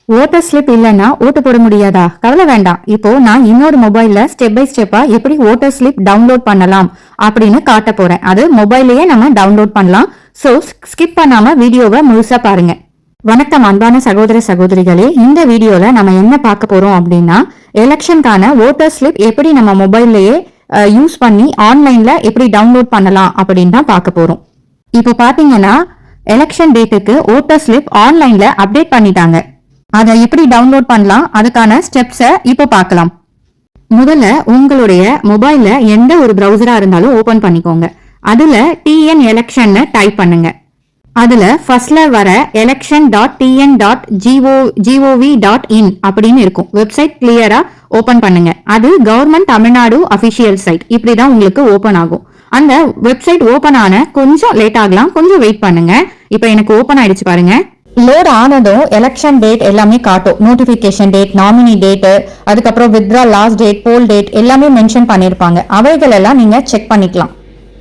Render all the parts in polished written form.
Voter slip இல்லைன்னா ஓட்டு போட முடியாதா? கவலை வேண்டாம். இப்போ நான் இன்னொரு மொபைல்ல ஸ்டெப் பை ஸ்டெப்பா எப்படி ஓட்டர் ஸ்லிப் டவுன்லோட் பண்ணலாம் அப்படின்னு காட்ட போறேன். அது மொபைல்லயே நம்ம டவுன்லோட் பண்ணலாம். சோ ஸ்கிப் பண்ணாம வீடியோவை முழுசா பாருங்க. வணக்கம் அன்பான சகோதர சகோதரிகளே, இந்த வீடியோல நம்ம என்ன பார்க்க போறோம் அப்படின்னா எலெக்ஷனுக்கான ஓட்டர் ஸ்லிப் எப்படி நம்ம மொபைல்லயே யூஸ் பண்ணி ஆன்லைன்ல எப்படி டவுன்லோட் பண்ணலாம் அப்படின்னு தான் பார்க்க போறோம். இப்போ பாத்தீங்கன்னா எலெக்ஷன் டேட்டுக்கு ஓட்டர் ஸ்லிப் ஆன்லைன்ல அப்டேட் பண்ணிட்டாங்க. அதை எப்படி டவுன்லோட் பண்ணலாம், அதுக்கான ஸ்டெப்ஸை இப்போ பார்க்கலாம். முதல்ல உங்களுடைய மொபைல்ல எந்த ஒரு பிரவுசரா இருந்தாலும் ஓபன் பண்ணிக்கோங்க. அதுல டிஎன் எலெக்ஷன் டைப் பண்ணுங்க. அதுல ஃபர்ஸ்ட்ல வர election.tn.gov.in அப்படின்னு இருக்கும். வெப்சைட் கிளியரா ஓபன் பண்ணுங்க. அது கவர்மெண்ட் தமிழ்நாடு அபிஷியல் சைட். இப்படிதான் உங்களுக்கு ஓபன் ஆகும். அந்த வெப்சைட் ஓபன் ஆன கொஞ்சம் லேட் ஆகலாம், கொஞ்சம் வெயிட் பண்ணுங்க. இப்போ எனக்கு ஓபன் ஆயிடுச்சு பாருங்க. லோட் ஆனதும் எலெக்ஷன் டேட் எல்லாமே காட்டும். நோட்டிபிகேஷன் டேட், நாமினி டேட், அதுக்கப்புறம் வித்ரா லாஸ்ட் டேட், போல் டேட் எல்லாமே மென்ஷன் பண்ணிருப்பாங்க. அவைகள் எல்லாம் நீங்க செக் பண்ணிக்கலாம்.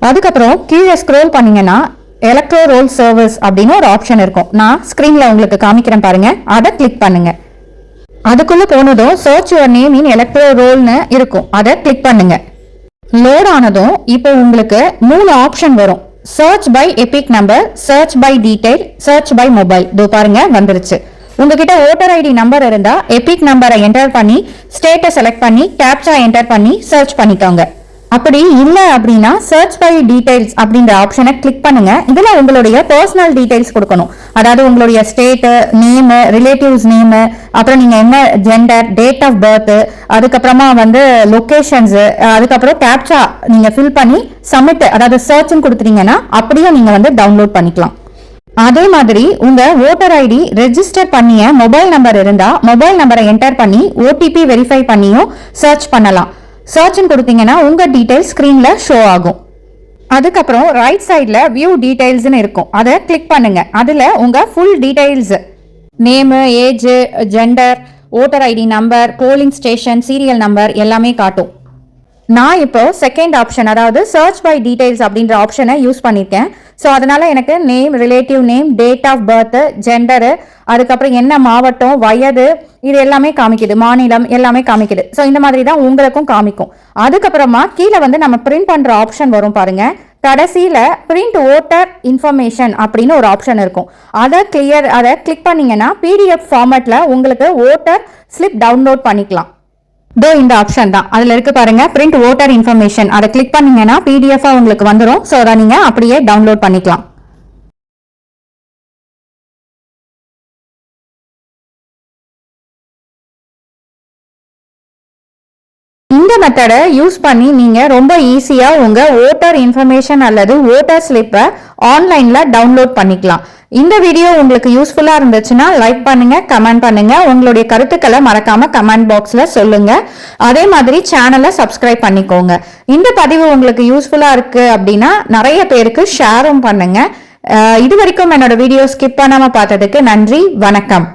அதுக்கப்புறம் கீழே ஸ்க்ரோல் பண்ணீங்கன்னா எலக்ட்ரோ ரோல் சர்வீஸ் அப்படின்னு ஒரு ஆப்ஷன் இருக்கும். நான் ஸ்கிரீன்ல உங்களுக்கு காமிக்கிறேன் பாருங்க. அதை கிளிக் பண்ணுங்க. அதுக்குள்ள போனதும் search your name in electoral ரோல்னு இருக்கும். அதை கிளிக் பண்ணுங்க. லோட் ஆனதும் இப்போ உங்களுக்கு 3 ஆப்ஷன் வரும். Search by EPIC number, search by detail, search by mobile. இதோ பாருங்க வந்துருச்சு. உங்ககிட்ட ஓட்டர் ஐடி நம்பர் இருந்தா எபிக் நம்பரை என்டர் பண்ணி ஸ்டேட்டை செலக்ட் பண்ணி கேப்சா என்டர் பண்ணி சர்ச் பண்ணிக்கோங்க. அப்படி இல்ல அப்படின்னா சர்ச் பை டீடைல்ஸ் அப்படின்ற ஆப்ஷனை கிளிக் பண்ணுங்க. இதுல உங்களுடைய பர்சனல் டீடைல்ஸ் கொடுக்கணும். அதாவது உங்களுடைய ஸ்டேட் நேம், ரிலேட்டிவ்ஸ் நேம், அப்புறம் நீங்க என்ன ஜெண்டர், டேட் ஆஃப் பர்த், அதுக்கப்புறமா லொகேஷன்ஸ், அதுக்கப்புறம் கேப்சா நீங்க ஃபில் பண்ணி சப்மிட், அதாவது சர்ச்னு கொடுத்துட்டீங்கன்னா அப்படியே நீங்க டவுன்லோட் பண்ணிக்கலாம். அதே மாதிரி உங்க ஓட்டர் ஐடி ரெஜிஸ்டர் பண்ணிய மொபைல் நம்பர் இருந்தா மொபைல் நம்பரை என்டர் பண்ணி ஓடிபி வெரிஃபை பண்ணியும் சர்ச் பண்ணலாம். சர்ச்னு கொடுத்தீங்கன்னா உங்க டீடைல்ஸ் ஸ்கிரீன்ல ஷோ ஆகும். அதுக்கப்புறம் ரைட் சைட்ல வியூ டீடைல்ஸ்னு இருக்கும். அதை கிளிக் பண்ணுங்க. அதுல உங்க full details, name, age, gender, voter ID number, polling station, serial number எல்லாமே காட்டும். நான் இப்போ செகண்ட் ஆப்ஷன், அதாவது சர்ச் பை டீடைல்ஸ் அப்படின்ற ஆப்ஷனை யூஸ் பண்ணியிருக்கேன். ஸோ அதனால எனக்கு name, relative name, date of birth, gender, அதுக்கப்புறம் என்ன மாவட்டம், வயது, இது எல்லாமே காமிக்குது. மாநிலம் எல்லாமே காமிக்குது. ஸோ இந்த மாதிரி தான் உங்களுக்கும் காமிக்கும். அதுக்கப்புறமா கீழே நம்ம பிரிண்ட் பண்ற ஆப்ஷன் வரும் பாருங்க. கடைசியில பிரிண்ட் ஓட்டர் இன்ஃபர்மேஷன் அப்படின்னு ஒரு ஆப்ஷன் இருக்கும். அதை கிளிக் பண்ணீங்கன்னா பிடிஎஃப் ஃபார்மேட்ல உங்களுக்கு ஓட்டர் ஸ்லிப் டவுன்லோட் பண்ணிக்கலாம். இந்த ஆப்ஷன் தான் அதுல இருக்கு பாருங்க, பிரிண்ட் ஓட்டர் இன்ஃபர்மேஷன். அதை கிளிக் பண்ணீங்கன்னா பிடிஎஃப் உங்களுக்கு வந்துடும். ஸோ அதை நீங்க அப்படியே டவுன்லோட் பண்ணிக்கலாம். இந்த மெத்தடை யூஸ் பண்ணி நீங்க ரொம்ப ஈஸியா உங்க ஓட்டர் இன்ஃபர்மேஷன் அல்லது ஓட்டர் ஸ்லிப்பை ஆன்லைன்ல டவுன்லோட் பண்ணிக்கலாம். இந்த வீடியோ உங்களுக்கு யூஸ்ஃபுல்லா இருந்துச்சுன்னா லைக் பண்ணுங்க, கமெண்ட் பண்ணுங்க. உங்களுடைய கருத்துக்களை மறக்காம கமெண்ட் பாக்ஸ்ல சொல்லுங்க. அதே மாதிரி சேனலை சப்ஸ்கிரைப் பண்ணிக்கோங்க. இந்த பதிவு உங்களுக்கு யூஸ்ஃபுல்லா இருக்கு அப்படின்னா நிறைய பேருக்கு ஷேரும் பண்ணுங்க. இது வரைக்கும் என்னோட வீடியோ ஸ்கிப் பண்ணாம பார்த்ததுக்கு நன்றி. வணக்கம்.